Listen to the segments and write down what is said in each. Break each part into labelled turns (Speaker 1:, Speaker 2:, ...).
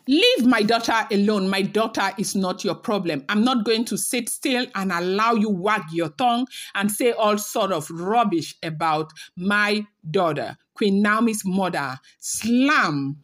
Speaker 1: Leave my daughter alone. My daughter is not your problem. I'm not going to sit still and allow you wag your tongue and say all sort of rubbish about my daughter. Queen Naomi's mother slam,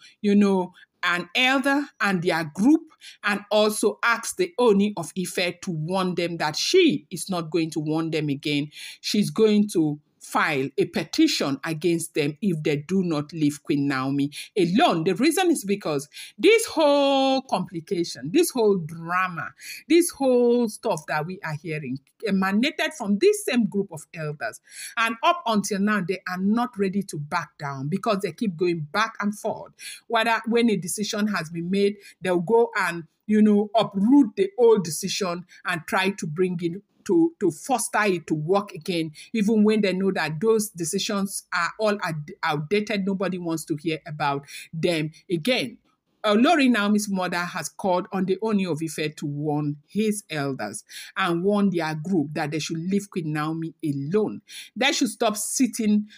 Speaker 1: an elder and their group, and also asked the Ooni of Ife to warn them that she is not going to warn them again. She's going to file a petition against them if they do not leave Queen Naomi alone. The reason is because this whole complication, this whole drama, this whole stuff that we are hearing emanated from this same group of elders. And up until now, they are not ready to back down because they keep going back and forth. Whether when a decision has been made, they'll go and, uproot the old decision and try to bring in to foster it to work again, even when they know that those decisions are all outdated. Nobody wants to hear about them again. Olori Naomi's mother has called on the Ooni of Ife to warn his elders and warn their group that they should leave Queen Naomi alone. They should stop setting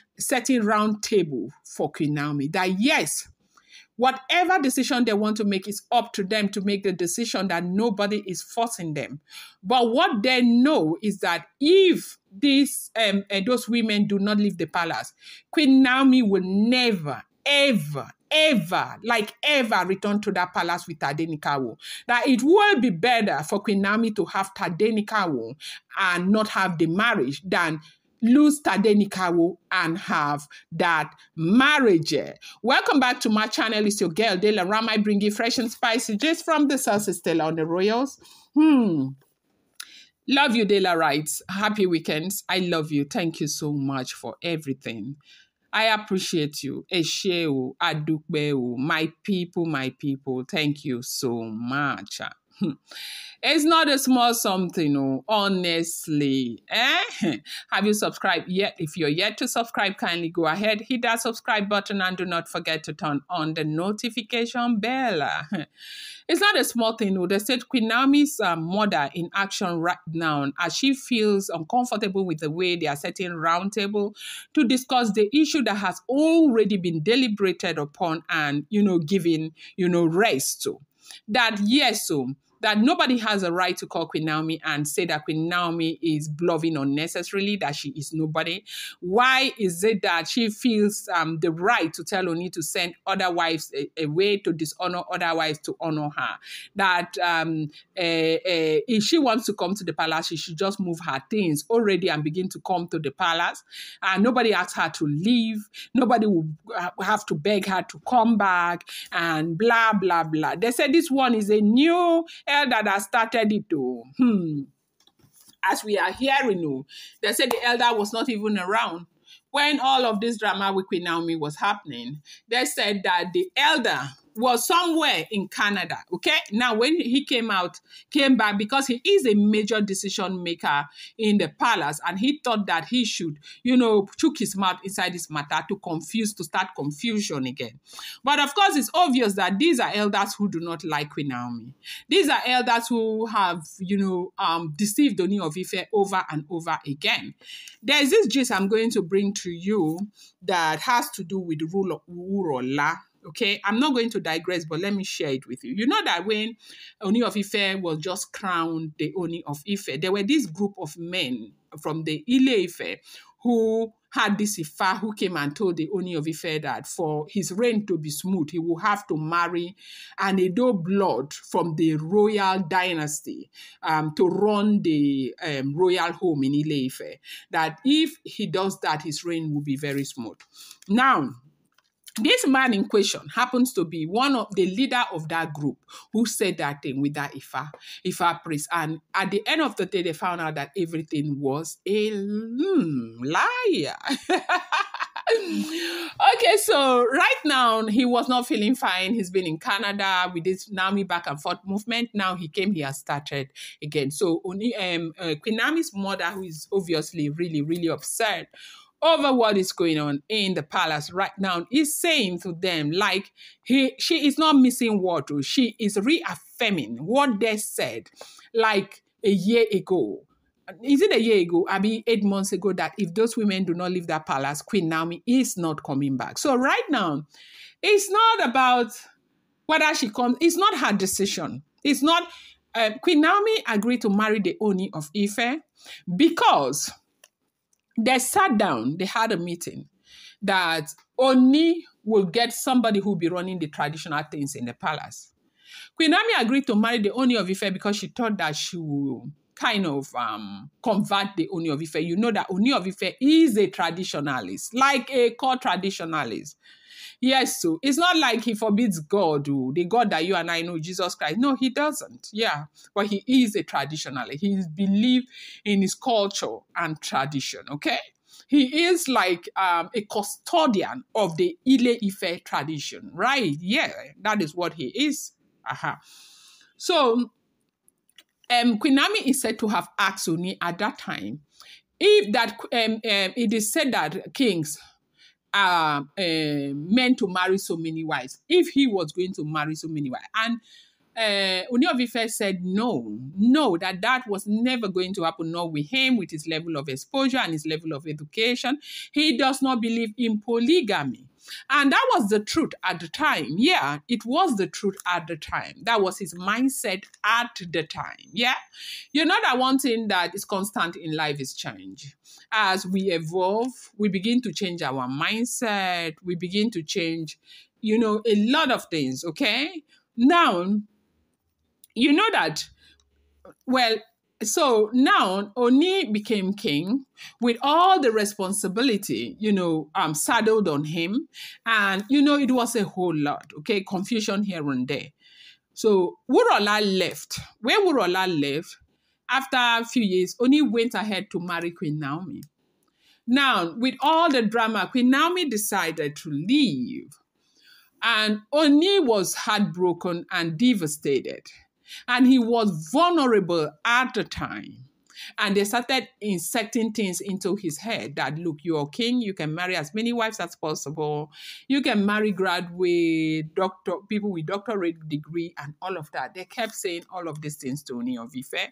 Speaker 1: round table for Queen Naomi. That yes, whatever decision they want to make is up to them to make the decision, that nobody is forcing them. But what they know is that if those women do not leave the palace, Queen Naomi will never, ever return to that palace with Tadenikawo. That it will be better for Queen Naomi to have Tadenikawo and not have the marriage than lose Tadenikawo and have that marriage. Welcome back to my channel. It's your girl, Dela Ram. I bring you fresh and spicy just from the South Stella on the Royals. Love you, Dela writes. Happy weekends. I love you. Thank you so much for everything. I appreciate you. Esheu, Adukbeu, my people. Thank you so much. It's not a small something, honestly. Have you subscribed yet? If you're yet to subscribe, kindly go ahead, hit that subscribe button, and do not forget to turn on the notification bell. It's not a small thing. They said Queen Naomi's mother in action right now, as she feels uncomfortable with the way they are setting round table to discuss the issue that has already been deliberated upon and, given, rest to. That, yes, that nobody has a right to call Queen Naomi and say that Queen Naomi is bluffing unnecessarily, that she is nobody. Why is it that she feels the right to tell Ooni to send other wives away, to dishonor other wives to honor her? That if she wants to come to the palace, she should just move her things already and begin to come to the palace. And nobody asks her to leave. Nobody will have to beg her to come back and blah, blah, blah. They said this one is a new elder that started it too. As we are hearing, they said the elder was not even around when all of this drama with Queen Naomi was happening. They said that the elder was somewhere in Canada, okay? Now, when he came back, because he is a major decision maker in the palace, and he thought that he should, chook his mouth inside this matter to start confusion again. But of course, it's obvious that these are elders who do not like Queen Naomi. These are elders who have, deceived Ooni of Ife over and over again. There's this gist I'm going to bring to you that has to do with the rule of Urola. Okay, I'm not going to digress, but let me share it with you. You know that when Ooni of Ife was just crowned the Ooni of Ife, there were this group of men from the Ile Ife who had this Ifa who came and told the Ooni of Ife that for his reign to be smooth, he will have to marry an Edo blood from the royal dynasty to run the royal home in Ile Ife. That if he does that, his reign will be very smooth. Now, this man in question happens to be one of the leader of that group who said that thing with that Ifa priest. And at the end of the day, they found out that everything was a liar. Okay, so right now, he was not feeling fine. He's been in Canada with this Nami back and forth movement. Now he has started again. So Queen Naomi's mother, who is obviously really, really upset over what is going on in the palace right now, is saying to them, like, she is not missing word. She is reaffirming what they said like a year ago. Is it a year ago? I mean, 8 months ago, that if those women do not leave that palace, Queen Naomi is not coming back. So right now, it's not about Whether she comes, it's not her decision. It's not, Queen Naomi agreed to marry the Ooni of Ife because they sat down, they had a meeting that Ooni will get somebody who will be running the traditional things in the palace. Queen Naomi agreed to marry the Ooni of Ife because she thought that she would kind of convert the Ooni of Ife. You know that Ooni of Ife is a traditionalist, like a core traditionalist. Yes, so it's not like he forbids God, the God that you and I know, Jesus Christ. No, he doesn't. Yeah, but he is a traditionalist. He believes in his culture and tradition, okay? He is like a custodian of the Ile Ife tradition, right? Yeah, that is what he is. So, Queen Naomi is said to have asked Ooni at that time if that it is said that kings are meant to marry so many wives, if he was going to marry so many wives. And Ooni of Ife said no, that was never going to happen, not with him, with his level of exposure and his level of education. He does not believe in polygamy. And that was the truth at the time. Yeah, it was the truth at the time. That was his mindset at the time. Yeah. You know that one thing that is constant in life is change. As we evolve, we begin to change our mindset. We begin to change, a lot of things, okay? Now, you know that, well, so now Ooni became king with all the responsibility, saddled on him. And, it was a whole lot, okay? Confusion here and there. So Wurola left. When Wurola left, after a few years, Ooni went ahead to marry Queen Naomi. Now, with all the drama, Queen Naomi decided to leave. And Ooni was heartbroken and devastated. And he was vulnerable at the time. And they started inserting things into his head that, look, you're a king, you can marry as many wives as possible, you can marry graduate, people with doctorate degree and all of that. They kept saying all of these things to Ooni of Ife.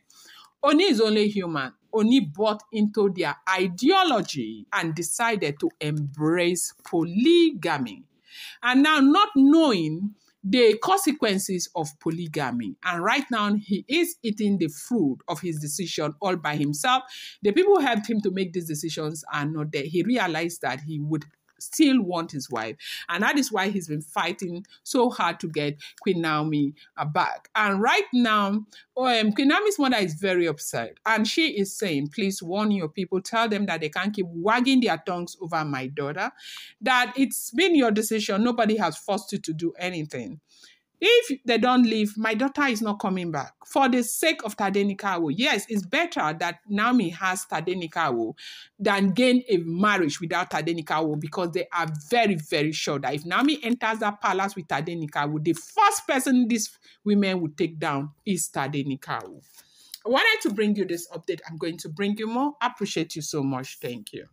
Speaker 1: Ooni is only human. Ooni bought into their ideology and decided to embrace polygamy. And now not knowing the consequences of polygamy. And right now, he is eating the fruit of his decision all by himself. The people who helped him to make these decisions are not there. He realized that he would still want his wife. And that is why he's been fighting so hard to get Queen Naomi back. And right now, Queen Naomi's mother is very upset. And she is saying, please warn your people, tell them that they can't keep wagging their tongues over my daughter, that it's been your decision. Nobody has forced you to do anything. If they don't leave, my daughter is not coming back. For the sake of Tadenikawo, yes, it's better that Naomi has Tadenikawo than gain a marriage without Tadenikawo, because they are very, very sure that if Naomi enters that palace with Tadenikawo, the first person these women would take down is Tadenikawo. I wanted to bring you this update. I'm going to bring you more. I appreciate you so much. Thank you.